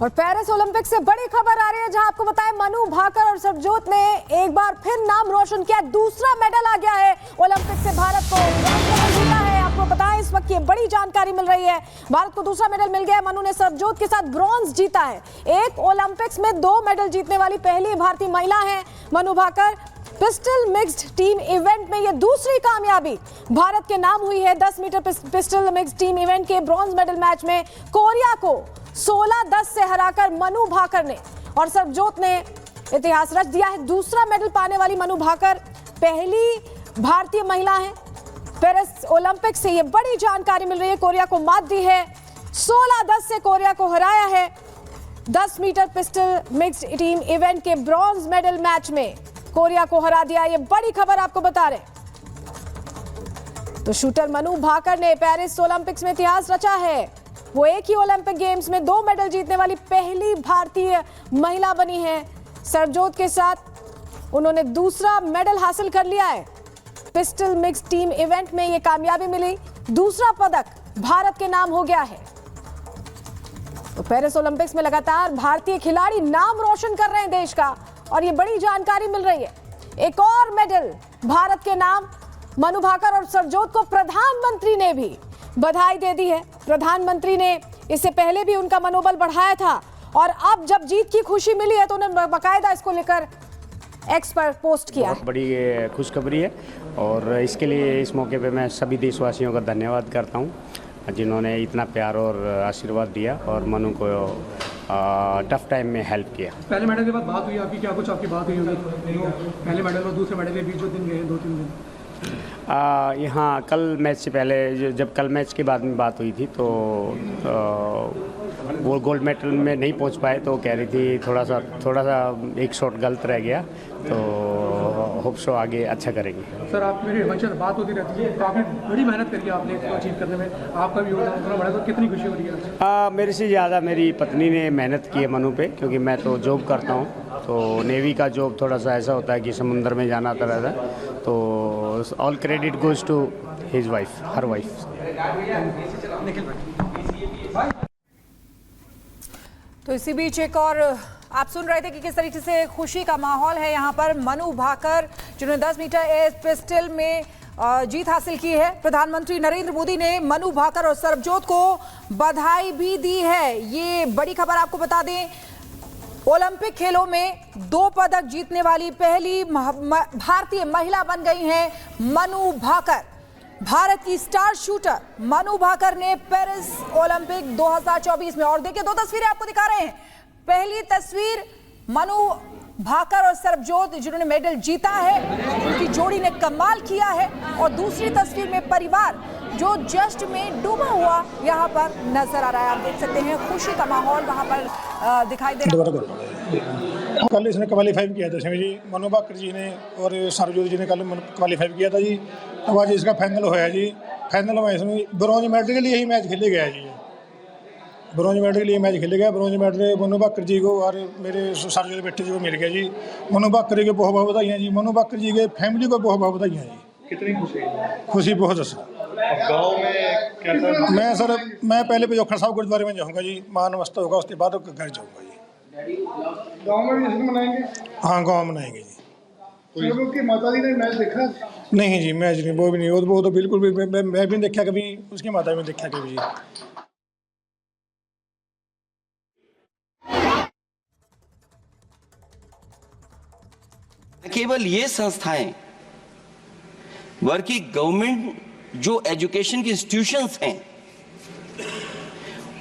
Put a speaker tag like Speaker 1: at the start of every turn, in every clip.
Speaker 1: और Paris Olympic से बड़ी खबर आ रही है, जहां आपको बताएं मनु भाकर और सरबजोत ने एक बार फिर नाम रोशन किया। दूसरा मेडल आ गया है ओलंपिक से भारत को, जीता है। आपको बताएं इस वक्त ये बड़ी जानकारी मिल रही है, भारत को दूसरा मेडल मिल गया है। मनु ने सरबजोत के साथ ब्रॉन्ज जीता है। एक ओलंपिक्स में 2 मेडल जीतने वाली पहली भारतीय महिला है Manu Bhaker. Pistol mixed team event में ये दूसरी कामयाबी भारत के नाम हुई है। 10 metre pistol mixed team event के ब्रॉन्ज मेडल मैच में कोरिया को 16-10 से हराकर मनु भाकर ने और सरबजोत ने इतिहास रच दिया है। दूसरा मेडल पाने वाली मनु भाकर पहली भारतीय महिला है। पेरिस ओलंपिक से ये बड़ी जानकारी मिल रही है, कोरिया को मात दी है, 16-10 से कोरिया को हराया है। 10 metre pistol mixed team event के ब्रॉन्ज मेडल मैच में कोरिया को हरा दिया। ये बड़ी खबर आपको बता रहे। तो शूटर मनु भाकर ने पेरिस ओलंपिक्स में इतिहास रचा है। वो एक ही ओलंपिक गेम्स में 2 मेडल जीतने वाली पहली भारतीय महिला बनी है। सरबजोत के साथ उन्होंने दूसरा मेडल हासिल कर लिया है। पिस्टल मिक्स टीम इवेंट में ये कामयाबी मिली, दूसरा पदक भारत के नाम हो गया है। तो पेरिस ओलंपिक्स में लगातार भारतीय खिलाड़ी नाम रोशन कर रहे हैं देश का, और ये बड़ी जानकारी मिल रही है। एक और मेडल भारत के नाम, मनु भाकर और सरबजोत को प्रधानमंत्री ने भी बधाई दे दी है। प्रधानमंत्री ने इससे पहले भी उनका मनोबल बढ़ाया था, और अब जब जीत की खुशी मिली है तो उन्होंने बाकायदा इसको लेकर एक्स पर पोस्ट किया।
Speaker 2: बहुत बड़ी खुशखबरी है, और इसके लिए इस मौके पे मैं सभी देशवासियों का धन्यवाद करता हूं, जिन्होंने इतना प्यार और आशीर्वाद दिया और मनु को टफ टाइम में हेल्प किया।
Speaker 3: पहले मेडल के बाद बात हुई आपकी, क्या कुछ आपकी बात हुई होगी? पहले मेडल और दूसरे मेडल के बीच जो दिन गए 2-3 दिन
Speaker 2: यहाँ कल मैच से पहले, जब कल मैच के बाद में बात हुई थी तो वो गोल्ड मेडल में नहीं पहुंच पाए, तो कह रही थी थोड़ा सा एक शॉट गलत रह गया, तो होप सो आगे अच्छा करेंगे।
Speaker 3: सर, आप मेरी हमेशा बात होती रहती है, काफ़ी बड़ी मेहनत करी आपने इसको अचीव करने में, आपका भी योगदान उतना बड़ा, तो कितनी खुशी हो रही है?
Speaker 2: मेरे से ज़्यादा मेरी पत्नी ने मेहनत की है मनु पे, क्योंकि मैं तो जॉब करता हूँ, तो नेवी का जॉब थोड़ा सा ऐसा होता है कि समुद्र में जाना आता रहता है, तो all credit goes to his wife, her wife.
Speaker 1: तो इसी बीच एक और आप सुन रहे थे कि किस तरीके से खुशी का माहौल है यहाँ पर। मनु भाकर जिन्होंने 10 मीटर एयर पिस्टल में जीत हासिल की है। प्रधानमंत्री नरेंद्र मोदी ने मनु भाकर और सरबजोत को बधाई भी दी है। ये बड़ी खबर आपको बता दें, ओलंपिक खेलों में 2 पदक जीतने वाली पहली भारतीय महिला बन गई हैं मनु भाकर। भारत की स्टार शूटर मनु भाकर ने पेरिस ओलंपिक 2024 में, और देखिए 2 तस्वीरें आपको दिखा रहे हैं। पहली तस्वीर मनु भाकर और सरबजोत जिन्होंने मेडल जीता है, उनकी जोड़ी ने कमाल किया है, और दूसरी तस्वीर में परिवार जो जस्ट में डूबा हुआ यहाँ पर नजर आ रहा है। आप देख सकते हैं खुशी का माहौल वहाँ पर दिखाई दे रहा है।
Speaker 4: कल इसने क्वालीफाई किया था जी, मनु भाकर जी ने और सरबजोत जी ने कल क्वालीफाई किया था जी। तो आज इसका फाइनल होया जी। फाइनल में इसमें ब्रॉन्ज मेडल के लिए ही मैच खेले गया जी। ब्रॉन्ज मेडल के लिए मैच खेले गया। ब्रॉन्ज मेडल मनु भाकर जी को और मेरे सरबजोत बेटे जी को मिल गया जी। मनु भाकर जी को बहुत बहुत बधाइयाँ जी। मनु भाकर जी के फैमिली को बहुत बहुत बधाइयाँ जी।
Speaker 3: कितनी खुशी है?
Speaker 4: खुशी बहुत है सर।
Speaker 3: गाँव में क्या
Speaker 4: मैं पहले पिजोखड़ साहब गुरुद्वारे में जाऊँगा जी, मां नमस्ते होगा, उसके बाद घर जाऊँगा जी।
Speaker 3: गाँव में भी जश्न मनाएंगे?
Speaker 4: हाँ, गाँव मनाएंगे जी।
Speaker 3: की माता जी ने मैच देखा?
Speaker 4: नहीं जी, मैच नहीं, वो भी नहीं, वो तो बिल्कुल भी मैं भी नहीं देखा कभी, उसकी माता भी देखा कभी जी।
Speaker 5: केवल ये संस्थाएं बल्कि गवर्नमेंट जो एजुकेशन की इंस्टीट्यूशंस हैं,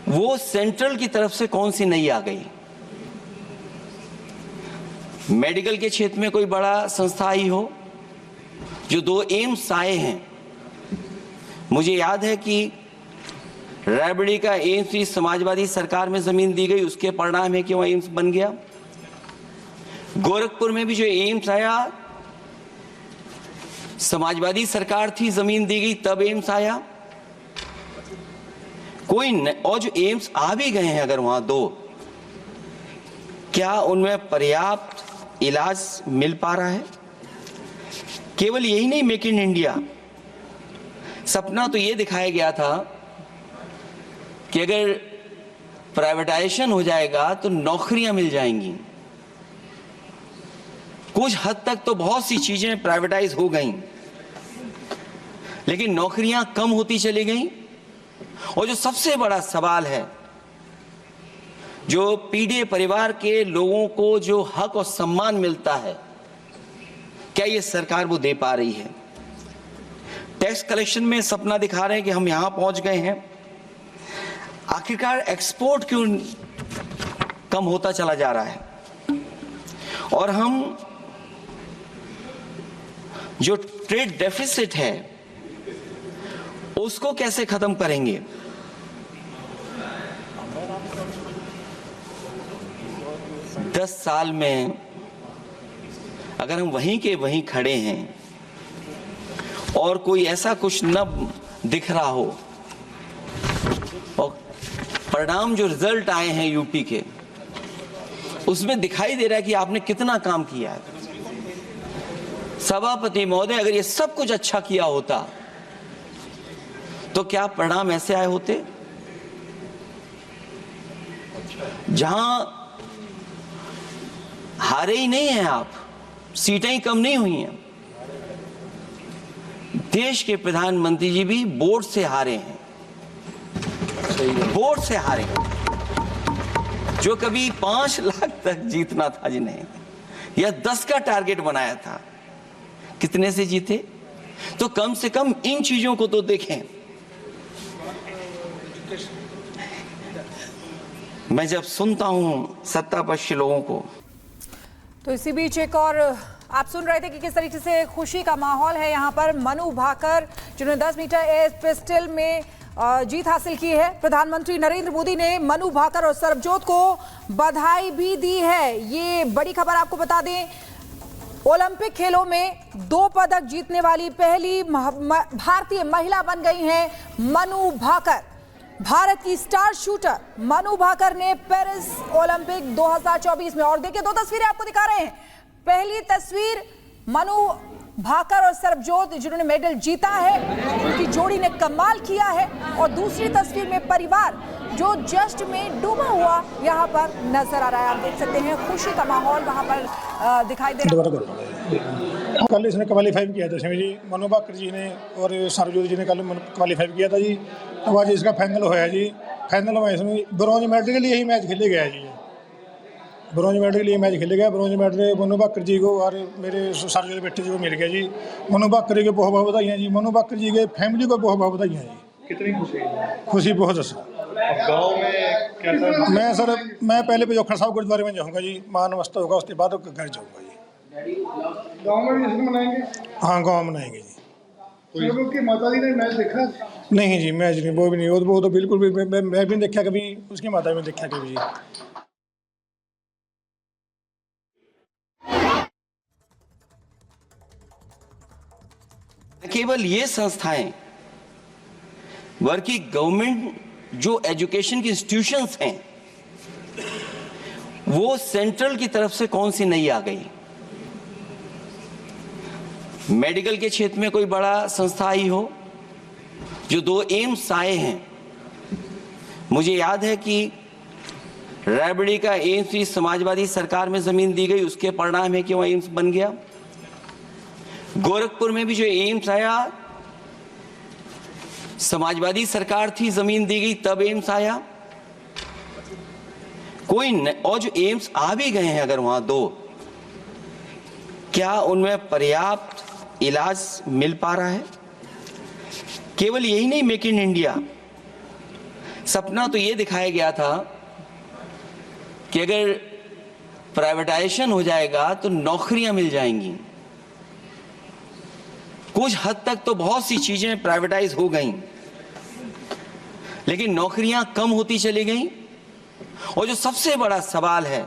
Speaker 5: वो सेंट्रल की तरफ से कौन सी नई आ गई। मेडिकल के क्षेत्र में कोई बड़ा संस्था आई हो, जो 2 एम्स आए हैं। मुझे याद है कि रायबरेली का एम्स भी समाजवादी सरकार में जमीन दी गई, उसके परिणाम है कि वह एम्स बन गया। गोरखपुर में भी जो एम्स आया, समाजवादी सरकार थी, जमीन दी गई, तब एम्स आया। और जो एम्स आ भी गए हैं अगर वहां 2, क्या उनमें पर्याप्त इलाज मिल पा रहा है? केवल यही नहीं, मेक इन इंडिया सपना तो ये दिखाया गया था कि अगर प्राइवेटाइजेशन हो जाएगा तो नौकरियां मिल जाएंगी। कुछ हद तक तो बहुत सी चीजें प्राइवेटाइज हो गई, लेकिन नौकरियां कम होती चली गई। और जो सबसे बड़ा सवाल है, जो पीड़ित परिवार के लोगों को जो हक और सम्मान मिलता है, क्या ये सरकार वो दे पा रही है? टैक्स कलेक्शन में सपना दिखा रहे हैं कि हम यहां पहुंच गए हैं। आखिरकार एक्सपोर्ट क्यों कम होता चला जा रहा है? और हम जो ट्रेड डेफिसिट है उसको कैसे खत्म करेंगे? दस साल में अगर हम वहीं के वहीं खड़े हैं और कोई ऐसा कुछ न दिख रहा हो और परिणाम जो रिजल्ट आए हैं यूपी के, उसमें दिखाई दे रहा है कि आपने कितना काम किया है। सभापति महोदय, अगर ये सब कुछ अच्छा किया होता तो क्या परिणाम ऐसे आए होते? जहां हारे ही नहीं हैं आप, सीटें ही कम नहीं हुई हैं। देश के प्रधानमंत्री जी भी वोट से हारे हैं, वोट से हारे हैं। जो कभी 5 लाख तक जीतना था जिन्हें, या 10 का टारगेट बनाया था, कितने से जीते? तो कम से कम इन चीजों को तो देखें। मैं जब सुनता हूं सत्तापक्ष लोगों को,
Speaker 1: तो इसी बीच एक और आप सुन रहे थे कि किस तरीके से खुशी का माहौल है यहाँ पर। मनु भाकर जिन्होंने 10 मीटर एयर पिस्टल में जीत हासिल की है। प्रधानमंत्री नरेंद्र मोदी ने मनु भाकर और सरबजोत को बधाई भी दी है। ये बड़ी खबर आपको बता दें, ओलंपिक खेलों में 2 पदक जीतने वाली पहली भारतीय महिला बन गई हैं मनु भाकर। भारत की स्टार शूटर मनु भाकर ने पेरिस ओलंपिक 2024 में, और देखिए 2 तस्वीरें आपको दिखा रहे हैं। पहली तस्वीर मनु भाकर और सरबजोत जिन्होंने मेडल जीता है, उनकी जोड़ी ने कमाल किया है। और दूसरी तस्वीर में परिवार जो जश्न में डूबा हुआ यहाँ पर नजर आ रहा है। आप देख सकते हैं खुशी का माहौल वहाँ पर दिखाई दे रहा है।
Speaker 4: कल इसने क्वालीफाई किया था जी, मनु भाकर जी ने और सरबजोत जी ने कल क्वालीफाई किया था जी। तो आज इसका फाइनल होया जी। फाइनल में इसमें ब्रॉन्ज मेडल के लिए ही मैच खेले गया जी। ब्रॉन्ज मेडल के लिए मैच खेले गया। ब्रॉन्ज मेडल मनु भाकर जी को और मेरे सरबजोत बेटे जी को मिल गया जी। मनु भाकर जी को बहुत बहुत बधाइयाँ जी। मनु भाकर जी के फैमिली को बहुत बहुत बधाइयाँ जी।
Speaker 3: कितनी खुशी है?
Speaker 4: खुशी बहुत है सर।
Speaker 3: गाँव में कैसा?
Speaker 4: मैं पहले पिजोखड़ साहब गुरुद्वारे में जाऊँगा जी, मां नमस्ते होगा, उसके बाद घर जाऊँगा जी।
Speaker 3: गाँव में भी जश्न मनाएंगे?
Speaker 4: हाँ, गाँव मनाएंगे जी।
Speaker 3: की माता जी ने मैच देखा?
Speaker 4: नहीं जी, मैच नहीं, वो भी नहीं। वो तो बिल्कुल भी मैं भी नहीं देखा कभी, उसकी माता में देखा कभी जी।
Speaker 5: केवल ये संस्थाएं बल्कि गवर्नमेंट जो एजुकेशन की इंस्टीट्यूशंस हैं, वो सेंट्रल की तरफ से कौन सी नई आ गई? मेडिकल के क्षेत्र में कोई बड़ा संस्था आई हो? जो 2 एम्स आए हैं, मुझे याद है कि रायबरेली का एम्स भी समाजवादी सरकार में जमीन दी गई, उसके परिणाम है कि वह एम्स बन गया। गोरखपुर में भी जो एम्स आया, समाजवादी सरकार थी, जमीन दी गई, तब एम्स आया। और जो एम्स आ भी गए हैं अगर वहां 2, क्या उनमें पर्याप्त इलाज मिल पा रहा है? केवल यही नहीं, मेक इन इंडिया सपना तो ये दिखाया गया था कि अगर प्राइवेटाइजेशन हो जाएगा तो नौकरियां मिल जाएंगी। कुछ हद तक तो बहुत सी चीजें प्राइवेटाइज हो गई, लेकिन नौकरियां कम होती चली गई। और जो सबसे बड़ा सवाल है,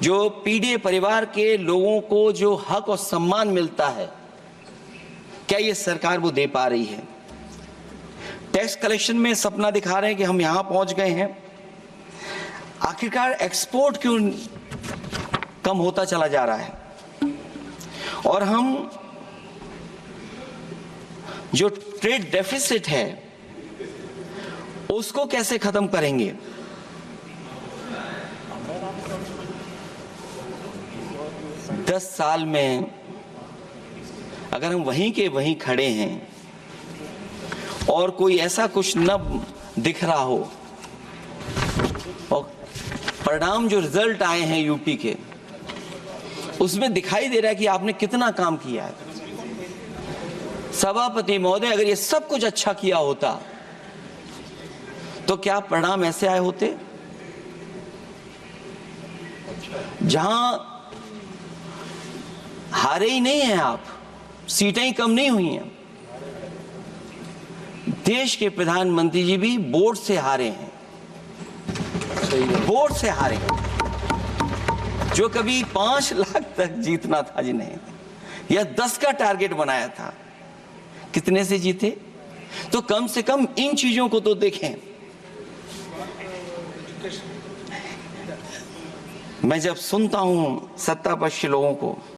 Speaker 5: जो पीड़ित परिवार के लोगों को जो हक और सम्मान मिलता है, क्या ये सरकार वो दे पा रही है? टैक्स कलेक्शन में सपना दिखा रहे हैं कि हम यहां पहुंच गए हैं। आखिरकार एक्सपोर्ट क्यों कम होता चला जा रहा है? और हम जो ट्रेड डेफिसिट है उसको कैसे खत्म करेंगे? दस साल में अगर हम वहीं के वहीं खड़े हैं और कोई ऐसा कुछ न दिख रहा हो और परिणाम जो रिजल्ट आए हैं यूपी के, उसमें दिखाई दे रहा है कि आपने कितना काम किया है। सभापति महोदय, अगर ये सब कुछ अच्छा किया होता तो क्या परिणाम ऐसे आए होते? जहां हारे ही नहीं हैं आप, सीटें ही कम नहीं हुई हैं। देश के प्रधानमंत्री जी भी वोट से हारे हैं, वोट से हारे हैं। जो कभी 5 लाख तक जीतना था जिन्हें, या 10 का टारगेट बनाया था, कितने से जीते? तो कम से कम इन चीजों को तो देखें। मैं जब सुनता हूं सत्तापक्ष लोगों को